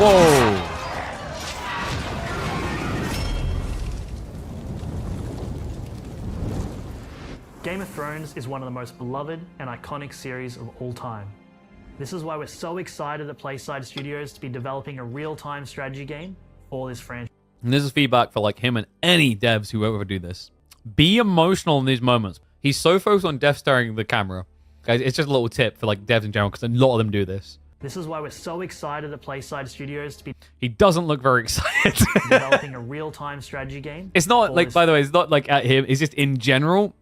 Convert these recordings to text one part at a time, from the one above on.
Whoa. Game of Thrones is one of the most beloved and iconic series of all time. This is why we're so excited at PlaySide Studios to be developing a real-time strategy game for this franchise. And this is feedback for like him and any devs who ever do this. Be emotional in these moments. He's so focused on death staring the camera. Guys, it's just a little tip for like devs in general because a lot of them do this. This is why we're so excited at PlaySide Studios to be He doesn't look very excited. developing a real-time strategy game. It's not like, by the way, it's not like at him. It's just in general.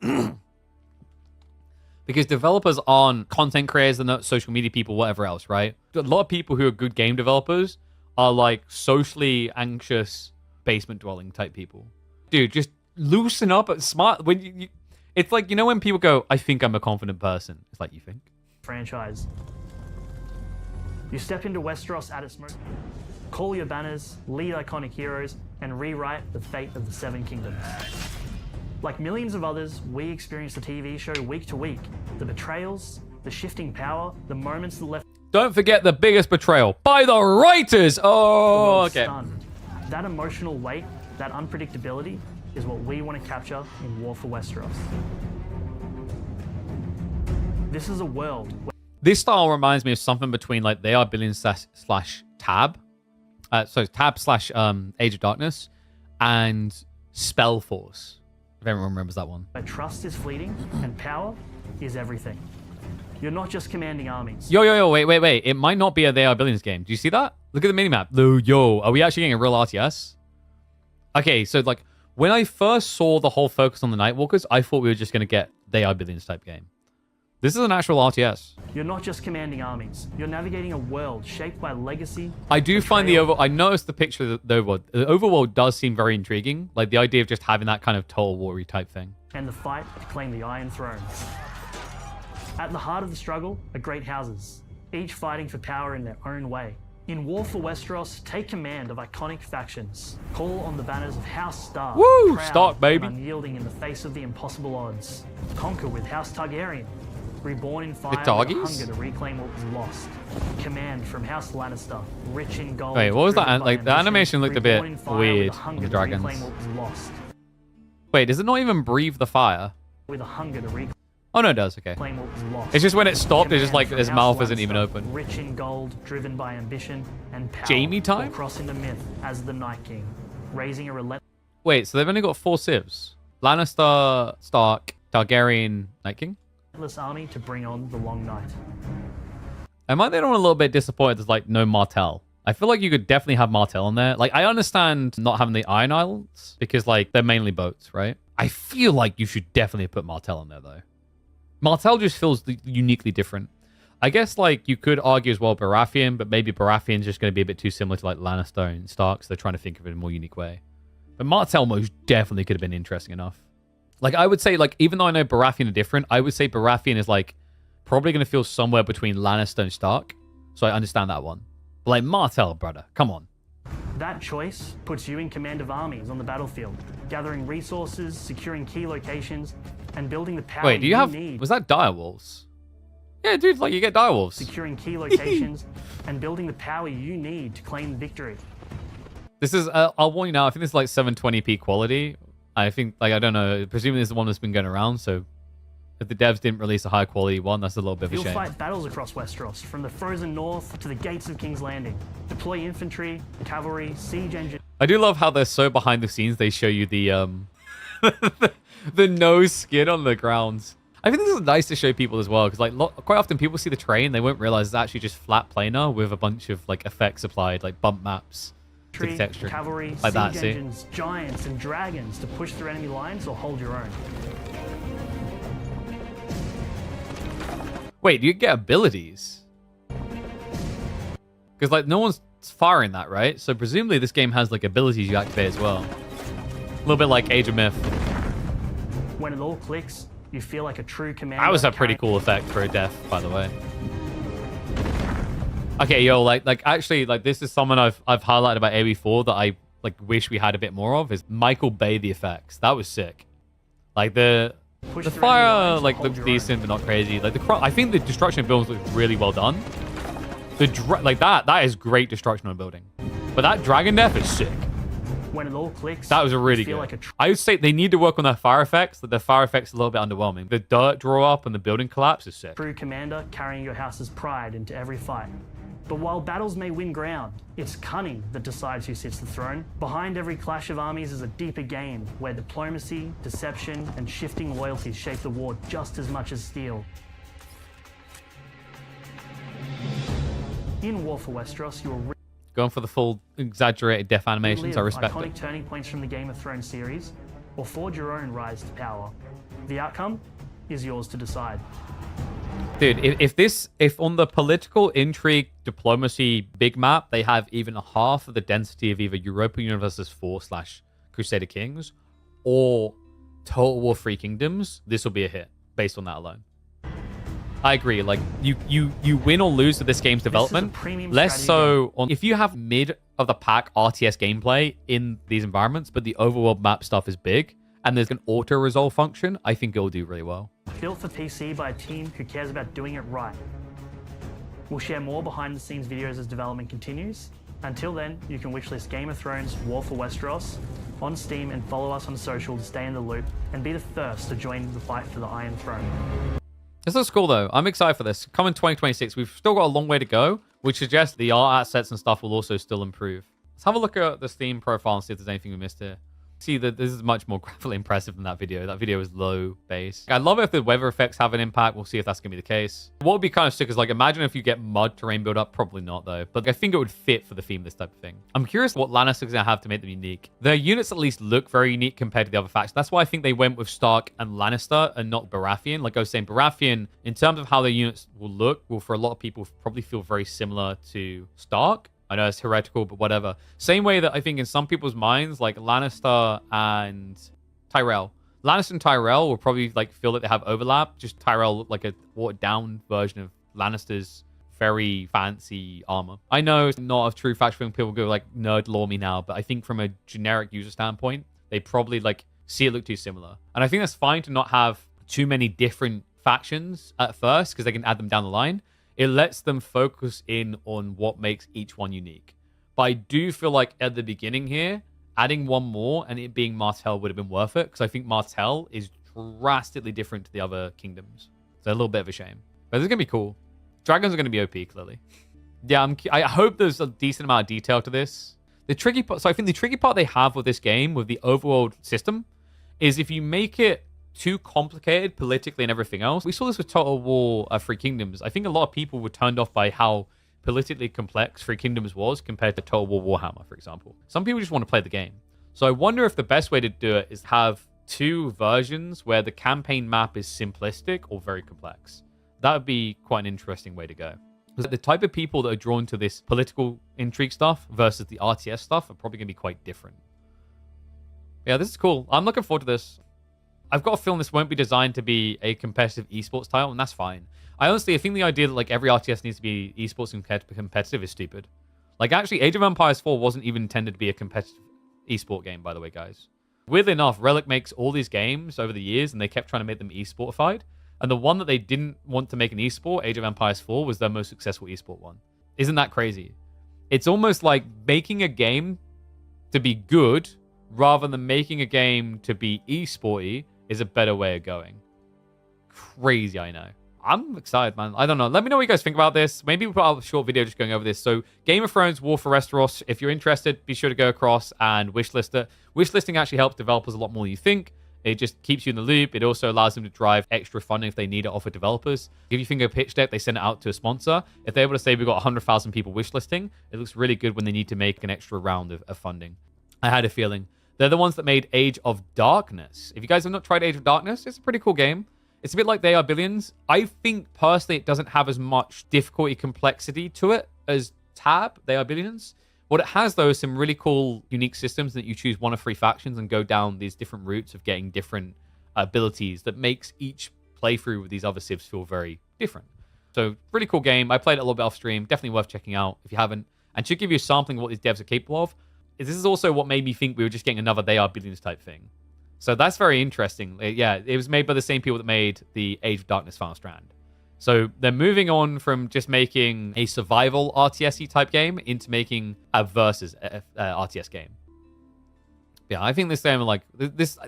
Because developers aren't content creators, they're not social media people, whatever else, right? A lot of people who are good game developers are like socially anxious, basement dwelling type people. Dude, just loosen up. Smart. When you it's like, you know when people go, I think I'm a confident person. It's like, you think? Franchise. You step into Westeros at its most. Call your banners, lead iconic heroes, and rewrite the fate of the Seven Kingdoms. Like millions of others, we experience the TV show week to week. The betrayals, the shifting power, the moments that left... Don't forget the biggest betrayal. By the writers! Oh, okay. Stunned. That emotional weight, that unpredictability, is what we want to capture in War for Westeros. This is a world where... This style reminds me of something between like They Are Billions slash Tab. So Tab slash Age of Darkness and Spellforce. If everyone remembers that one. Where trust is fleeting and power is everything. You're not just commanding armies. Yo, wait. It might not be a They Are Billions game. Do you see that? Look at the minimap. Yo, are we actually getting a real RTS? Okay, so like when I first saw the whole focus on the Nightwalkers, I thought we were just going to get They Are Billions type game. This is an actual RTS. You're not just commanding armies. You're navigating a world shaped by legacy. I do find the overworld. I noticed the picture of the overworld. The overworld does seem very intriguing. Like the idea of just having that kind of Total War-y type thing. And the fight to claim the Iron Throne. At the heart of the struggle are great houses, each fighting for power in their own way. In War for Westeros, take command of iconic factions. Call on the banners of House Stark. Woo! Proud Stark, baby. and unyielding in the face of the impossible odds. Conquer with House Targaryen. Reborn in fire with a hunger to reclaim what was lost. Command from House Lannister, rich in gold. Wait, what was that? driven by Like the ambition, animation looked a bit reborn in fire weird with a hunger on the to dragons. reclaim what was lost. Wait, does it not even breathe the fire? With a hunger to reclaim Oh no, it does. Okay. what was lost. It's just when it stopped, it's just Command like from his House mouth isn't even Lannister, open. Rich in gold, driven by ambition and power. Jamie time? Or crossing the myth as the Night King, raising a relentless Wait, so they've only got 4 civs. Lannister, Stark, Targaryen, Night King? army to bring on the long night. Am I then a little bit disappointed there's like no Martell? I feel like you could definitely have Martell on there. Like I understand not having the Iron Islands because like they're mainly boats, right? I feel like you should definitely put Martell on there though. Martell just feels uniquely different. I guess like you could argue as well Baratheon, but maybe Baratheon's just going to be a bit too similar to like Lannister and Stark, so they're trying to think of it in a more unique way. But Martell most definitely could have been interesting enough. Like I would say, like even though I know Baratheon are different, I would say Baratheon is like probably going to feel somewhere between Lannister and Stark. So I understand that one. But like Martell, brother, come on. That choice puts you in command of armies on the battlefield, gathering resources, securing key locations, and building the power Wait, do you have... need. Was that direwolves? Yeah, dude, like you get direwolves. Securing key locations and building the power you need to claim victory. This is, I'll warn you now, I think this is like 720p quality. I think, like, I don't know, presumably this is the one that's been going around, so if the devs didn't release a high quality one, that's a little bit of a You'll shame. fight battles across Westeros, from the frozen north to the gates of King's Landing. Deploy infantry, cavalry, siege engine. I do love how they're so behind the scenes, they show you the, the nose skin on the ground. I think this is nice to show people as well, because like quite often people see the train, they won't realize it's actually just flat planar with a bunch of like effects applied, like bump maps. Texture. Cavalry, like that, siege see? engines, giants, and dragons to push through enemy lines or hold your own. Wait, do you get abilities? Because like no one's firing that, right? So presumably this game has like abilities you activate as well. A little bit like Age of Myth. When it all clicks, you feel like a true commander. That was a pretty cool effect for a death, by the way. Okay, yo, like actually, like this is someone I've highlighted about AB4 that I like wish we had a bit more of is Michael Bay the effects. That was sick. Like the fire like looked decent but not crazy. Like I think the destruction of buildings looked really well done. That is great destruction on a building. But that dragon death is sick. When it all clicks, that was a really good. I would say they need to work on their fire effects. That their fire effects are a little bit underwhelming. The dirt draw up and the building collapse is sick. True commander carrying your house's pride into every fight. But while battles may win ground, it's cunning that decides who sits the throne. Behind every clash of armies is a deeper game where diplomacy, deception, and shifting loyalties shape the war just as much as steel. In War for Westeros, you will going for the full exaggerated death animations. I respect iconic it. Turning points from the Game of Thrones series, or forge your own rise to power. The outcome is yours to decide. Dude, if on the political intrigue diplomacy big map they have even half of the density of either Europa Universalis 4/Crusader Kings or Total War Three Kingdoms, this will be a hit based on that alone. I agree. Like you win or lose with this game's development. Less so on if you have mid of the pack RTS gameplay in these environments, but the overworld map stuff is big and there's an auto resolve function. I think it will do really well. Built for PC by a team who cares about doing it right. We'll share more behind the scenes videos as development continues. Until then, you can wishlist Game of Thrones War for Westeros on Steam and follow us on social to stay in the loop and be the first to join the fight for the Iron Throne. This looks cool, though. I'm excited for this. Coming 2026, we've still got a long way to go, which suggests the art assets and stuff will also still improve. Let's have a look at the Steam profile and see if there's anything we missed here. See that this is much more graphically impressive than that video. That video is low base. I love it if the weather effects have an impact. We'll see if that's going to be the case. What would be kind of sick is, like, imagine if you get mud terrain build up. Probably not, though. But I think it would fit for the theme of this type of thing. I'm curious what Lannisters going to have to make them unique. Their units at least look very unique compared to the other factions. That's why I think they went with Stark and Lannister and not Baratheon. Like I was saying, Baratheon, in terms of how their units will look, will for a lot of people probably feel very similar to Stark. I know it's heretical, but whatever. Same way that I think in some people's minds, like Lannister and Tyrell. Lannister and Tyrell will probably like feel that they have overlap. Just Tyrell looked like a watered down version of Lannister's very fancy armor. I know it's not a true faction. People go like nerd lore me now, but I think from a generic user standpoint, they probably like see it look too similar. And I think that's fine to not have too many different factions at first because they can add them down the line. It lets them focus in on what makes each one unique. But I do feel like at the beginning here, adding one more and it being Martell would have been worth it because I think Martell is drastically different to the other kingdoms. So a little bit of a shame. But this is going to be cool. Dragons are going to be OP, clearly. Yeah, I hope there's a decent amount of detail to this. The tricky part, so I think the tricky part they have with this game, with the overworld system, is if you make it too complicated politically and everything else. We saw this with Total War Three Kingdoms. I think a lot of people were turned off by how politically complex Three Kingdoms was compared to Total War Warhammer, for example. Some people just want to play the game. So I wonder if the best way to do it is have two versions where the campaign map is simplistic or very complex. That would be quite an interesting way to go. Because the type of people that are drawn to this political intrigue stuff versus the RTS stuff are probably going to be quite different. Yeah, this is cool. I'm looking forward to this. I've got a feeling this won't be designed to be a competitive esports title, and that's fine. I think the idea that like every RTS needs to be esports and competitive is stupid. Like actually, Age of Empires 4 wasn't even intended to be a competitive esport game, by the way, guys. Weirdly enough, Relic makes all these games over the years, and they kept trying to make them esportified. And the one that they didn't want to make an esport, Age of Empires 4, was their most successful esport one. Isn't that crazy? It's almost like making a game to be good rather than making a game to be esporty is a better way of going. Crazy, I know. I'm excited, man. I don't know. Let me know what you guys think about this. Maybe we'll put out a short video just going over this. So, Game of Thrones, War for Westeros. If you're interested, be sure to go across and wishlist it. Wishlisting actually helps developers a lot more than you think. It just keeps you in the loop. It also allows them to drive extra funding if they need it off of developers. If you think of a pitch deck, they send it out to a sponsor. If they're able to say we've got 100,000 people wishlisting, it looks really good when they need to make an extra round of funding. I had a feeling. They're the ones that made Age of Darkness. If you guys have not tried Age of Darkness, it's a pretty cool game. It's a bit like They Are Billions. I think, personally, it doesn't have as much difficulty, complexity to it as Tab, They Are Billions. What it has, though, is some really cool, unique systems that you choose one of three factions and go down these different routes of getting different abilities that makes each playthrough with these other civs feel very different. So, really cool game. I played it a little bit off stream. Definitely worth checking out if you haven't. And should give you a sampling of what these devs are capable of. This is also what made me think we were just getting another They Are Billions type thing. So that's very interesting. Yeah, it was made by the same people that made the Age of Darkness Final Strand. So they're moving on from just making a survival RTS type game into making a versus RTS game. Yeah, I think this game, like this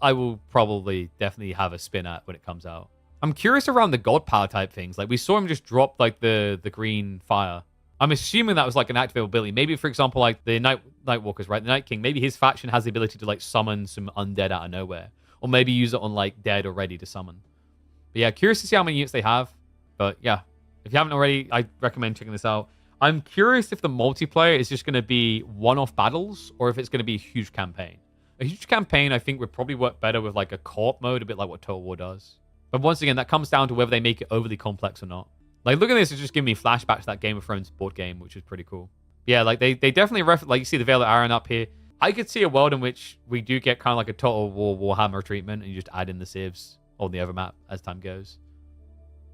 I will probably definitely have a spin at when it comes out. I'm curious around the god power type things. Like we saw him just drop like the green fire. I'm assuming that was like an active ability. Maybe, for example, like the Nightwalkers, right? The Night King. Maybe his faction has the ability to like summon some undead out of nowhere, or maybe use it on like dead or ready to summon. But yeah, curious to see how many units they have. But yeah, if you haven't already, I recommend checking this out. I'm curious if the multiplayer is just going to be one-off battles, or if it's going to be a huge campaign. A huge campaign, I think, would probably work better with like a co-op mode, a bit like what Total War does. But once again, that comes down to whether they make it overly complex or not. Like, look at this, it's just giving me flashbacks to that Game of Thrones board game, which is pretty cool. Yeah, like, they definitely like, you see the Veil of Aaron up here. I could see a world in which we do get kind of like a Total War Warhammer treatment, and you just add in the civs on the overmap as time goes.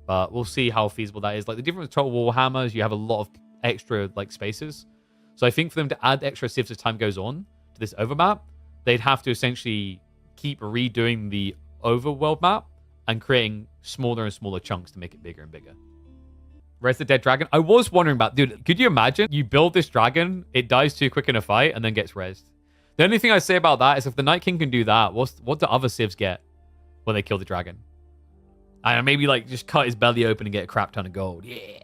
But we'll see how feasible that is. Like, the difference with Total War Warhammer is you have a lot of extra, like, spaces. So I think for them to add extra civs as time goes on to this overmap, they'd have to essentially keep redoing the overworld map and creating smaller and smaller chunks to make it bigger and bigger. Res the Dead Dragon. I was wondering about, dude, could you imagine you build this dragon, it dies too quick in a fight, and then gets rezzed? The only thing I say about that is if the Night King can do that, what do other civs get when they kill the dragon? I don't know, maybe like just cut his belly open and get a crap ton of gold. Yeah.